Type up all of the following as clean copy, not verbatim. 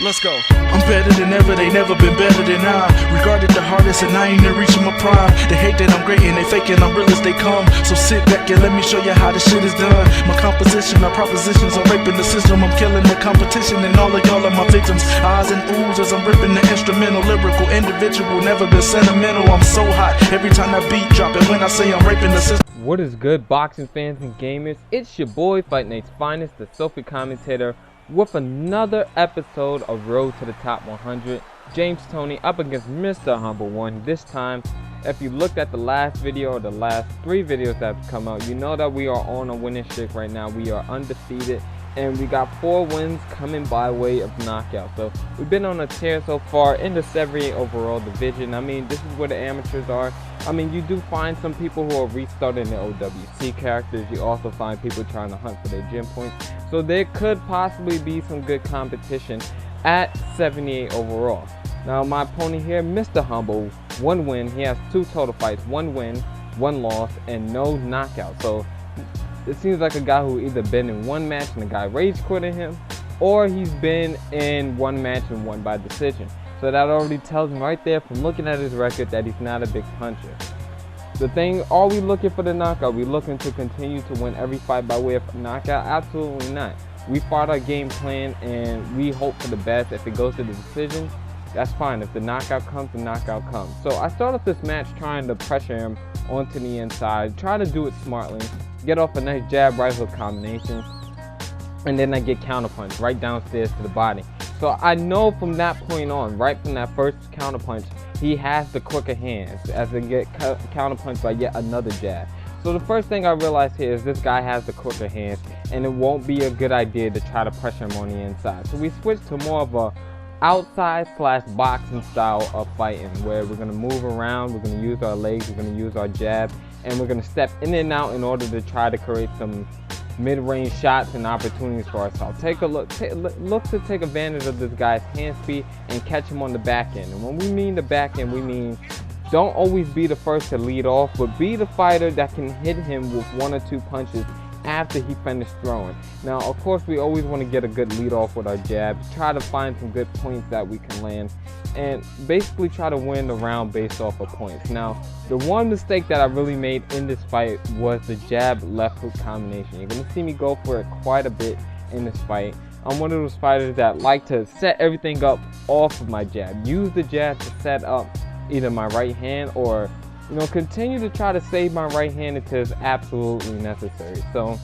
Let's go. I'm better than ever, they never been better than I. Regarded the hardest and I ain't even reaching my prime. They hate that I'm great and they faking I'm real as they come. So sit back and let me show you how this shit is done. My composition, my propositions, I'm raping the system. I'm killing the competition and all of y'all are my victims. Eyes and oohs as I'm ripping the instrumental, lyrical, individual, never been sentimental. I'm so hot every time that beat drop, and when I say I'm raping the system. What is good, boxing fans and gamers? It's your boy FightNightsFinest, the Sophie commentator, with another episode of Road to the Top 100. James Toney up against Mr. Humble One. This time, if you looked at the last video or the last 3 videos that have come out, you know that we are on a winning streak right now. We are undefeated, and we got 4 wins coming by way of knockout. So we've been on a tear so far in the 7A overall division. I mean, this is where the amateurs are. I mean, you do find some people who are restarting their OWC characters. You also find people trying to hunt for their gym points. So there could possibly be some good competition at 78 overall. Now my opponent here, Mr. Humble, 1 win. He has 2 total fights, 1 win, 1 loss, and no knockout. So it seems like a guy who either been in 1 match and the guy rage quitted him, or he's been in 1 match and won by decision. So that already tells me right there from looking at his record that he's not a big puncher. The thing, are we looking for the knockout? Are we looking to continue to win every fight by way of knockout? Absolutely not. We fought our game plan and we hope for the best. If it goes to the decision, that's fine. If the knockout comes, the knockout comes. So I start off this match trying to pressure him onto the inside, try to do it smartly, get off a nice jab right hook combination, and then I get counterpunch right downstairs to the body. So I know from that point on, right from that first counterpunch, he has the quicker hands as I get counterpunched by yet another jab. So the first thing I realized here is this guy has the quicker hands, and it won't be a good idea to try to pressure him on the inside. So we switched to more of a outside / boxing style of fighting, where we're going to move around, we're going to use our legs, we're going to use our jab, and we're going to step in and out in order to try to create some mid-range shots and opportunities for ourselves. Take a look to take advantage of this guy's hand speed and catch him on the back end. And when we mean the back end, we mean don't always be the first to lead off, but be the fighter that can hit him with 1 or 2 punches after he finished throwing. Now, of course, we always want to get a good lead off with our jabs, try to find some good points that we can land, and basically try to win the round based off of points. Now, the one mistake that I really made in this fight was the jab left hook combination. You're going to see me go for it quite a bit in this fight. I'm one of those fighters that like to set everything up off of my jab. Use the jab to set up either my right hand or, you know, continue to try to save my right hand until it's absolutely necessary. So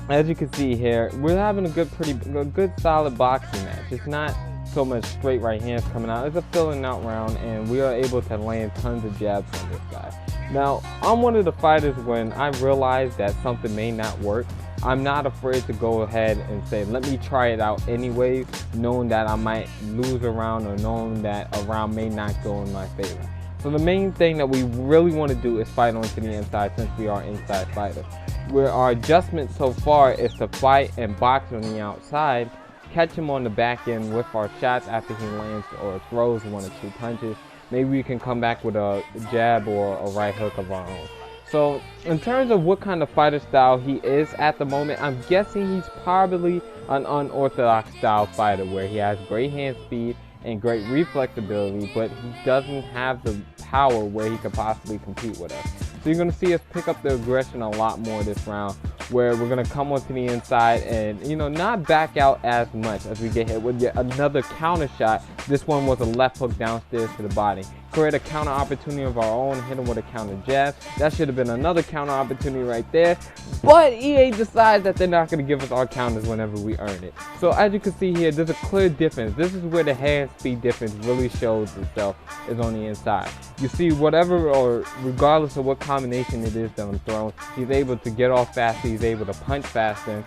as you can see here, we're having a good solid boxing match. It's not so much straight right hands coming out. It's a filling out round, and we are able to land tons of jabs on this guy. Now, I'm one of the fighters when I realize that something may not work, I'm not afraid to go ahead and say, let me try it out anyway, knowing that I might lose a round or knowing that a round may not go in my favor. So the main thing that we really want to do is fight onto the inside, since we are inside fighters. Where our adjustment so far is to fight and box on the outside, catch him on the back end with our shots after he lands or throws 1 or 2 punches. Maybe we can come back with a jab or a right hook of our own. So in terms of what kind of fighter style he is at the moment, I'm guessing he's probably an unorthodox style fighter where he has great hand speed and great reflex ability, but he doesn't have the power where he could possibly compete with us. So you're going to see us pick up the aggression a lot more this round, where we're going to come onto the inside and, you know, not back out as much as we get hit with yet another counter shot. This one was a left hook downstairs to the body. Create a counter opportunity of our own, hit him with a counter jab. That should have been another counter opportunity right there, but EA decides that they're not going to give us our counters whenever we earn it. So as you can see here, there's a clear difference. This is where the hand speed difference really shows itself, is on the inside. You see, whatever or regardless of what combination it is that I'm throwing, he's able to get off faster, he's able to punch faster,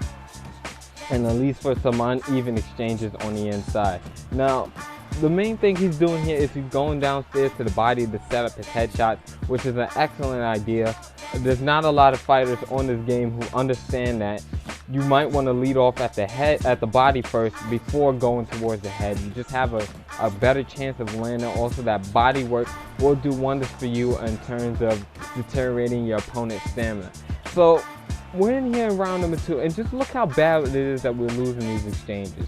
and at least for some uneven exchanges on the inside. Now, the main thing he's doing here is he's going downstairs to the body to set up his headshots, which is an excellent idea. There's not a lot of fighters on this game who understand that you might want to lead off at the body first before going towards the head. You just have a better chance of landing. Also, that body work will do wonders for you in terms of deteriorating your opponent's stamina. So we're in here in round number 2, and just look how bad it is that we're losing these exchanges.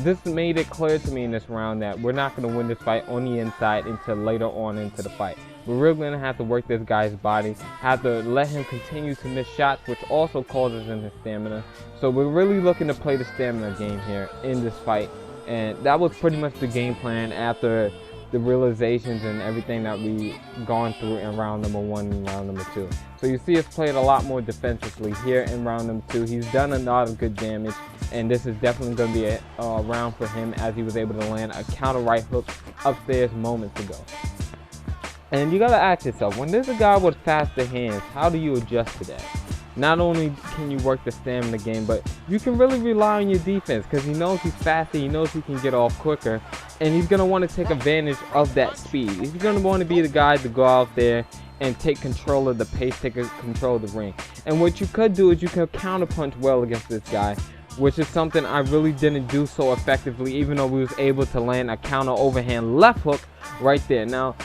This made it clear to me in this round that we're not going to win this fight on the inside until later on into the fight. We're really going to have to work this guy's body, have to let him continue to miss shots, which also causes in his stamina. So we're really looking to play the stamina game here in this fight. And that was pretty much the game plan after the realizations and everything that we gone through in round number 1 and round number 2. So you see us played a lot more defensively here in round number 2. He's done a lot of good damage, and this is definitely going to be a round for him, as he was able to land a counter right hook upstairs moments ago. And you gotta ask yourself, when there's a guy with faster hands, how do you adjust to that? Not only can you work the stamina game, but you can really rely on your defense, because he knows he's faster, he knows he can get off quicker, and he's gonna want to take advantage of that speed. He's gonna want to be the guy to go out there and take control of the pace, take control of the ring. And what you could do is you could counterpunch well against this guy, which is something I really didn't do so effectively, even though we was able to land a counter overhand left hook right there. Now,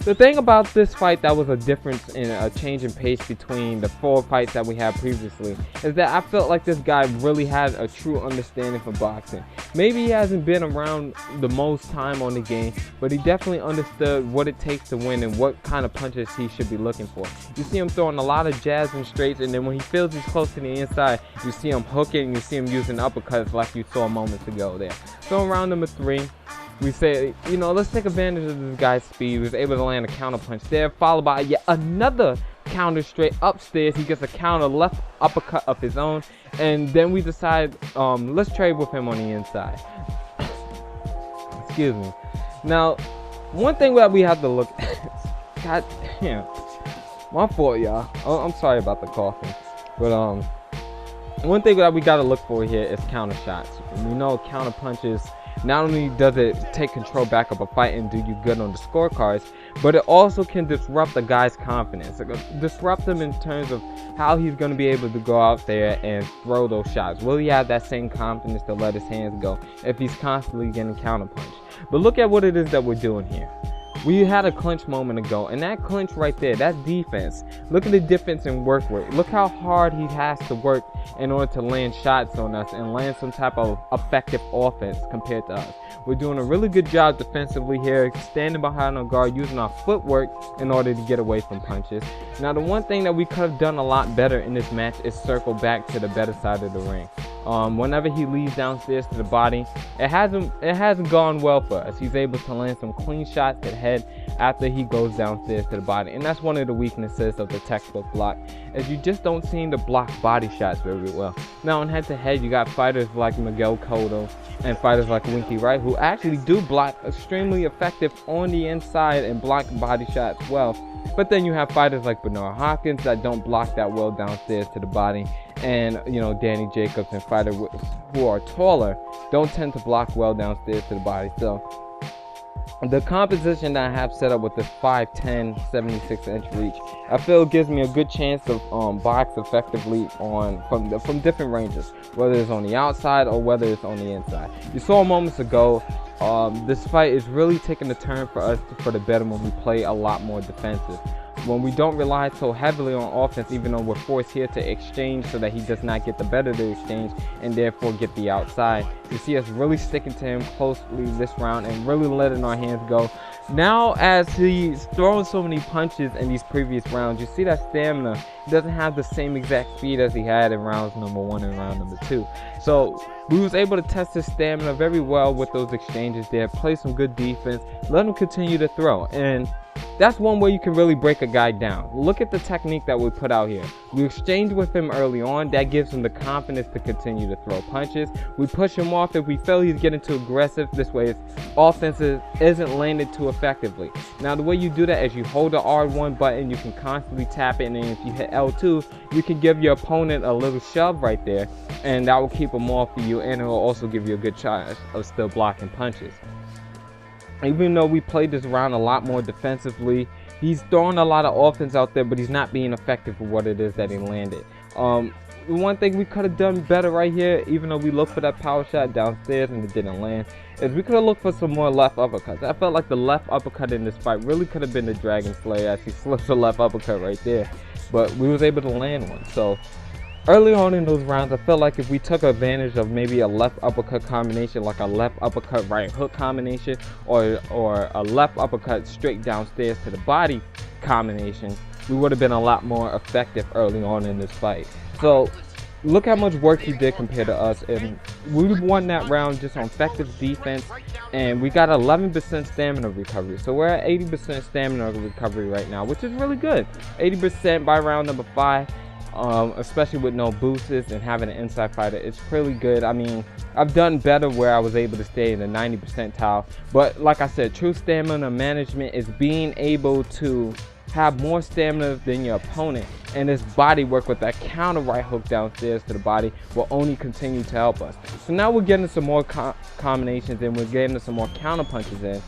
the thing about this fight that was a difference in a change in pace between the 4 fights that we had previously is that I felt like this guy really had a true understanding for boxing. Maybe he hasn't been around the most time on the game, but he definitely understood what it takes to win and what kind of punches he should be looking for. You see him throwing a lot of jabs and straights, and then when he feels he's close to the inside, you see him hooking, you see him using uppercuts like you saw moments ago there. So in round number 3, we say, you know, let's take advantage of this guy's speed. He was able to land a counter punch there, followed by yet another counter straight upstairs. He gets a counter left uppercut of his own, and then we decide, let's trade with him on the inside. Excuse me. Now, one thing that we have to look at, god damn, my fault, y'all. Oh, I'm sorry about the coughing, but one thing that we got to look for here is counter shots. You know, counter punches, not only does it take control back of a fight and do you good on the scorecards, but it also can disrupt the guy's confidence. Disrupt him in terms of how he's going to be able to go out there and throw those shots. Will he have that same confidence to let his hands go if he's constantly getting counterpunched? But look at what it is that we're doing here. We had a clinch moment ago, and that clinch right there, that defense, look at the difference in work rate. Look how hard he has to work in order to land shots on us and land some type of effective offense compared to us. We're doing a really good job defensively here, standing behind our guard, using our footwork in order to get away from punches. Now, the one thing that we could have done a lot better in this match is circle back to the better side of the ring. Whenever he leads downstairs to the body, it hasn't gone well for us. He's able to land some clean shots to the head after he goes downstairs to the body, and that's one of the weaknesses of the textbook block, is you just don't seem to block body shots very well. Now, in head-to-head, you got fighters like Miguel Cotto and fighters like Winky Wright, who actually do block extremely effective on the inside and block body shots well. But then you have fighters like Bernard Hopkins that don't block that well downstairs to the body, and you know, Danny Jacobs and fighters who are taller don't tend to block well downstairs to the body. So the composition that I have set up with this 5'10", 76-inch reach, I feel gives me a good chance to box effectively from different ranges, whether it's on the outside or whether it's on the inside. You saw moments ago, this fight is really taking a turn for us for the better when we play a lot more defensive. When we don't rely so heavily on offense, even though we're forced here to exchange so that he does not get the better of the exchange and therefore get the outside. You see us really sticking to him closely this round and really letting our hands go. Now, as he's throwing so many punches in these previous rounds, you see that stamina. He doesn't have the same exact speed as he had in rounds number 1 and round number 2. So we was able to test his stamina very well with those exchanges there, play some good defense, let him continue to throw. And that's one way you can really break a guy down. Look at the technique that we put out here. We exchange with him early on. That gives him the confidence to continue to throw punches. We push him off if we feel he's getting too aggressive. This way his offense isn't landed too effectively. Now, the way you do that is you hold the R1 button. You can constantly tap it, and if you hit L2, you can give your opponent a little shove right there, and that will keep him off of you, and it will also give you a good chance of still blocking punches. Even though we played this round a lot more defensively, he's throwing a lot of offense out there, but he's not being effective for what it is that he landed. One thing we could have done better right here, even though we looked for that power shot downstairs and it didn't land, is we could have looked for some more left uppercuts. I felt like the left uppercut in this fight really could have been the Dragon Slayer, as he slips a left uppercut right there, but we was able to land one. So Early on in those rounds, I felt like if we took advantage of maybe a left uppercut combination, like a left uppercut right hook combination, or a left uppercut straight downstairs to the body combination, we would have been a lot more effective early on in this fight. So look how much work he did compared to us, and we won that round just on effective defense, and we got 11% stamina recovery. So we're at 80% stamina recovery right now, which is really good. 80% by round number 5. Especially with no boosts and having an inside fighter, it's pretty good. I mean, I've done better where I was able to stay in the 90 percentile, but like I said, true stamina management is being able to have more stamina than your opponent, and this body work with that counter right hook downstairs to the body will only continue to help us. So now we're getting some more combinations, and we're getting some more counter punches in.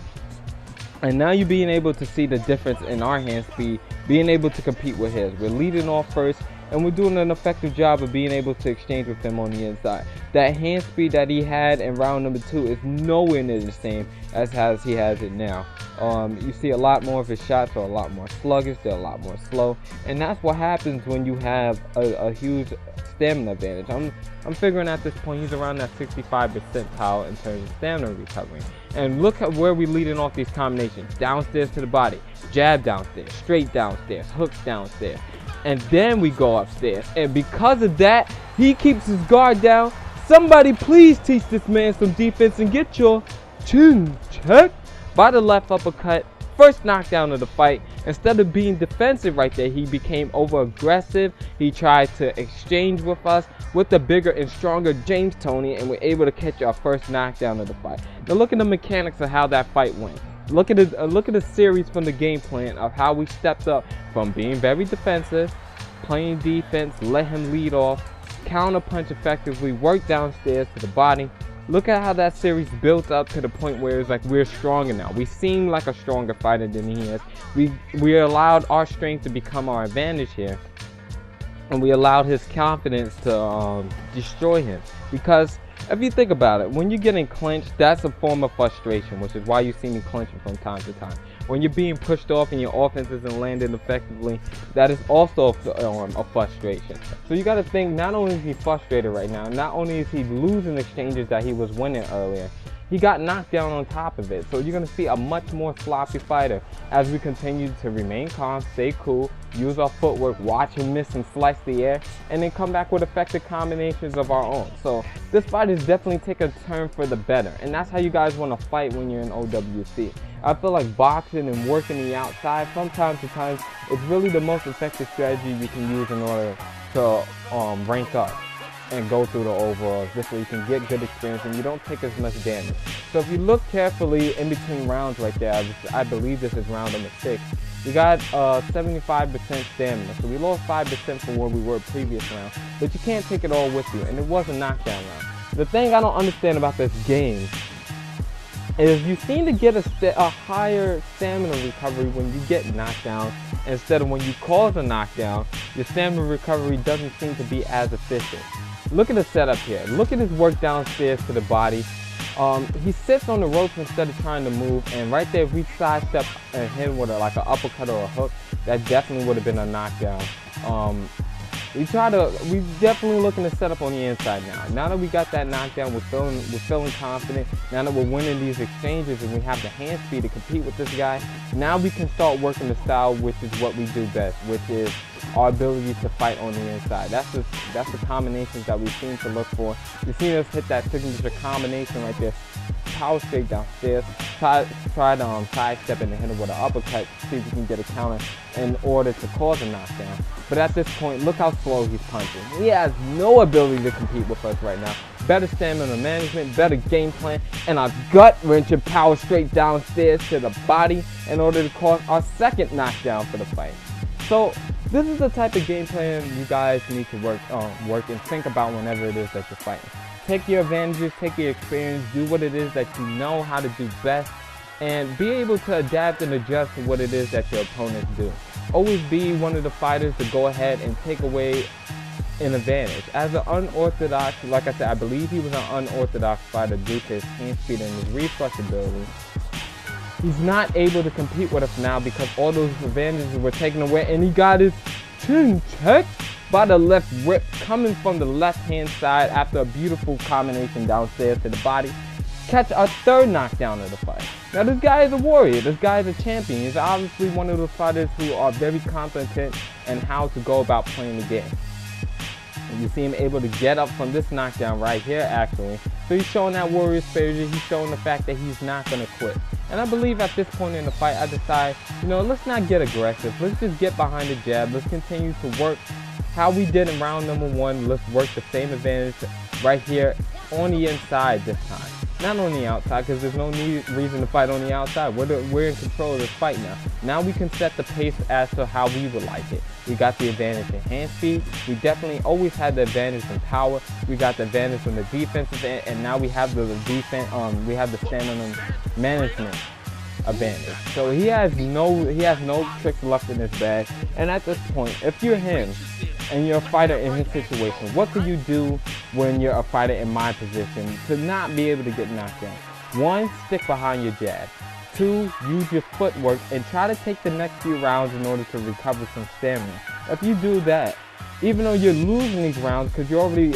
And now you're being able to see the difference in our hand speed, being able to compete with his. We're leading off first, and we're doing an effective job of being able to exchange with him on the inside. That hand speed that he had in round number 2 is nowhere near the same as he has it now. You see a lot more of his shots are a lot more sluggish, they're a lot more slow, and that's what happens when you have a huge stamina advantage. I'm figuring at this point he's around that 65 percentile in terms of stamina recovery. And look at where we're leading off these combinations. Downstairs to the body, jab downstairs, straight downstairs, hooks downstairs, and then we go upstairs. And because of that, he keeps his guard down. Somebody please teach this man some defense and get your chin checked by the left uppercut. First knockdown of the fight. Instead of being defensive right there, he became over aggressive. He tried to exchange with us with the bigger and stronger James Toney, and we're able to catch our first knockdown of the fight. Now look at the mechanics of how that fight went. Look at the series from the game plan of how we stepped up from being very defensive, playing defense, let him lead off, counter punch effectively, work downstairs to the body. Look at how that series built up to the point where it's like we're stronger now. We seem like a stronger fighter than he is. We allowed our strength to become our advantage here, and we allowed his confidence to destroy him. Because if you think about it, when you're getting clinched, that's a form of frustration, which is why you see me clinching from time to time. When you're being pushed off and your offense isn't landing effectively, that is also a frustration. So you got to think, not only is he frustrated right now, not only is he losing exchanges that he was winning earlier, he got knocked down on top of it. So you're going to see a much more sloppy fighter as we continue to remain calm, stay cool, use our footwork, watch him miss and slice the air, and then come back with effective combinations of our own. So this fight is definitely taking a turn for the better, and that's how you guys want to fight when you're in OWC. I feel like boxing and working the outside from time to time is really the most effective strategy you can use in order to rank up and go through the overalls. This way you can get good experience and you don't take as much damage. So if you look carefully in between rounds right there, I believe this is round number 6, we got 75% stamina. So we lost 5% from where we were previous round, but you can't take it all with you, and it was a knockdown round. The thing I don't understand about this game is you seem to get a higher stamina recovery when you get knocked down instead of when you cause a knockdown. Your stamina recovery doesn't seem to be as efficient. Look at the setup here. Look at his work downstairs to the body. He sits on the ropes instead of trying to move, and right there if we sidestep and hit him with like an uppercut or a hook, that definitely would have been a knockdown. We definitely looking to set up on the inside now. Now that we got that knockdown, we're feeling confident. Now that we're winning these exchanges and we have the hand speed to compete with this guy, now we can start working the style, which is what we do best, which is our ability to fight on the inside. That's the combinations that we seem to look for. You've seen us hit that signature combination right there. Power straight downstairs. Try to sidestep and hit him with an uppercut to see if we can get a counter in order to cause a knockdown. But at this point, look how slow he's punching. He has no ability to compete with us right now. Better stamina management, better game plan, and a gut-wrenching power straight downstairs to the body in order to cause our second knockdown for the fight. So this is the type of game plan you guys need to work and think about whenever it is that you're fighting. Take your advantages, take your experience, do what it is that you know how to do best, and be able to adapt and adjust to what it is that your opponents do. Always be one of the fighters to go ahead and take away an advantage. As an unorthodox, like I said, I believe he was an unorthodox fighter due to his hand speed and his reflex ability. He's not able to compete with us now because all those advantages were taken away, and he got his chin checked by the left rip, coming from the left hand side after a beautiful combination downstairs to the body. Catch a third knockdown of the fight. Now this guy is a warrior, this guy is a champion. He's obviously one of those fighters who are very competent in how to go about playing the game. And you see him able to get up from this knockdown right here actually. So he's showing that warrior spirit, he's showing the fact that he's not going to quit. And I believe at this point in the fight I decide, let's not get aggressive, let's just get behind the jab, let's continue to work how we did in round number 1, let's work the same advantage right here on the inside this time. Not on the outside, because there's no reason to fight on the outside. We're in control of this fight now. Now we can set the pace as to how we would like it. We got the advantage in hand speed. We definitely always had the advantage in power. We got the advantage on the defensive end, and now we have the defense. We have the stamina management advantage. So he has no tricks left in his bag. And at this point, if you're him and you're a fighter in his situation, what could you do when you're a fighter in my position to not be able to get knocked down? 1, stick behind your jab. 2, use your footwork and try to take the next few rounds in order to recover some stamina. If you do that, even though you're losing these rounds because you already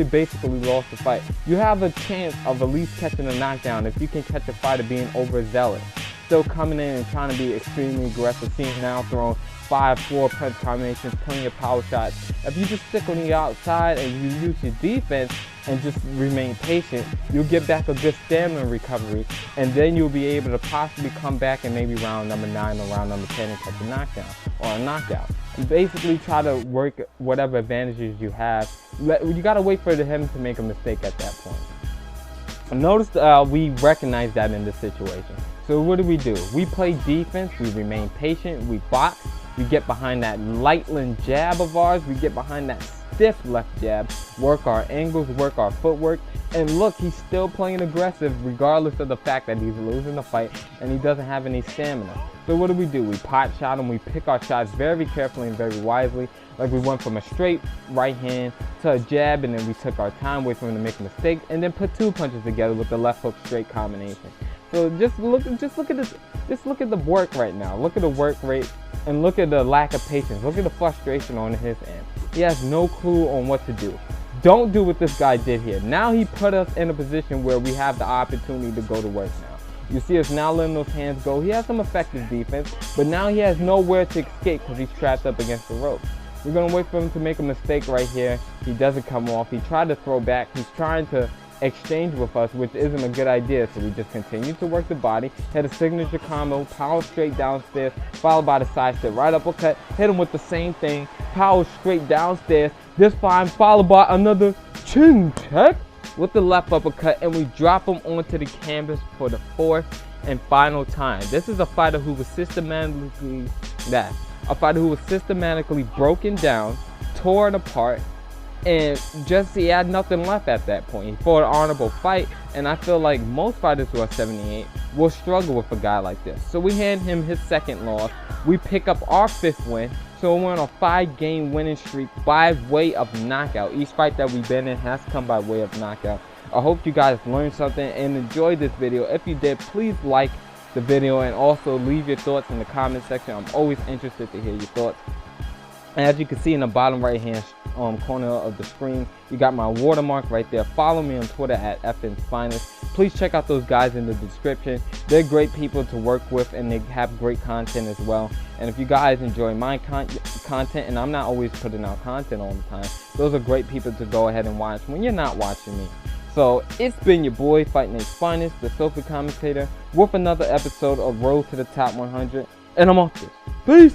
basically lost the fight, you have a chance of at least catching a knockdown if you can catch a fighter being overzealous, still coming in and trying to be extremely aggressive, seeing him now throwing 5 floor punch combinations, plenty of power shots. If you just stick on the outside and you use your defense and just remain patient, you'll get back a good stamina recovery, and then you'll be able to possibly come back in maybe round number 9 or round number 10 and catch a knockdown or a knockout. And basically try to work whatever advantages you have. You gotta wait for him to make a mistake at that point. Notice we recognize that in this situation. So what do? We play defense, we remain patient, we box, we get behind that lightning jab of ours, we get behind that stiff left jab, work our angles, work our footwork, and look, he's still playing aggressive regardless of the fact that he's losing the fight and he doesn't have any stamina. So what do? We pot shot him, we pick our shots very carefully and very wisely. Like we went from a straight right hand to a jab, and then we took our time, wait for him to make a mistake, and then put 2 punches together with the left hook straight combination. So just look at the work right now. Look at the work rate and look at the lack of patience. Look at the frustration on his end. He has no clue on what to do. Don't do what this guy did here. Now he put us in a position where we have the opportunity to go to work now. You see us now letting those hands go. He has some effective defense, but now he has nowhere to escape because he's trapped up against the rope. We're going to wait for him to make a mistake right here. He doesn't come off. He tried to throw back. He's trying to exchange with us, which isn't a good idea. So we just continue to work the body, hit a signature combo, power straight downstairs, followed by the side step, right uppercut, hit him with the same thing, power straight downstairs, this time followed by another chin check with the left uppercut, and we drop him onto the canvas for the 4th and final time. This is a fighter who was systematically broken down, torn apart, and he had nothing left at that point. He fought an honorable fight, and I feel like most fighters who are 78 will struggle with a guy like this. So we hand him his 2nd loss. We pick up our 5th win. So we're on a 5-game winning streak by way of knockout. Each fight that we've been in has come by way of knockout. I hope you guys learned something and enjoyed this video. If you did, please like the video and also leave your thoughts in the comment section. I'm always interested to hear your thoughts. And as you can see in the bottom right hand corner of the screen, you got my watermark right there. Follow me on Twitter at FightNightsFinest. Please check out those guys in the description. They're great people to work with, and they have great content as well. And if you guys enjoy my content, and I'm not always putting out content all the time, those are great people to go ahead and watch when you're not watching me. So it's been your boy FightNightsFinest, the Sofa commentator, with another episode of Road to the Top 100, and I'm off this. Peace.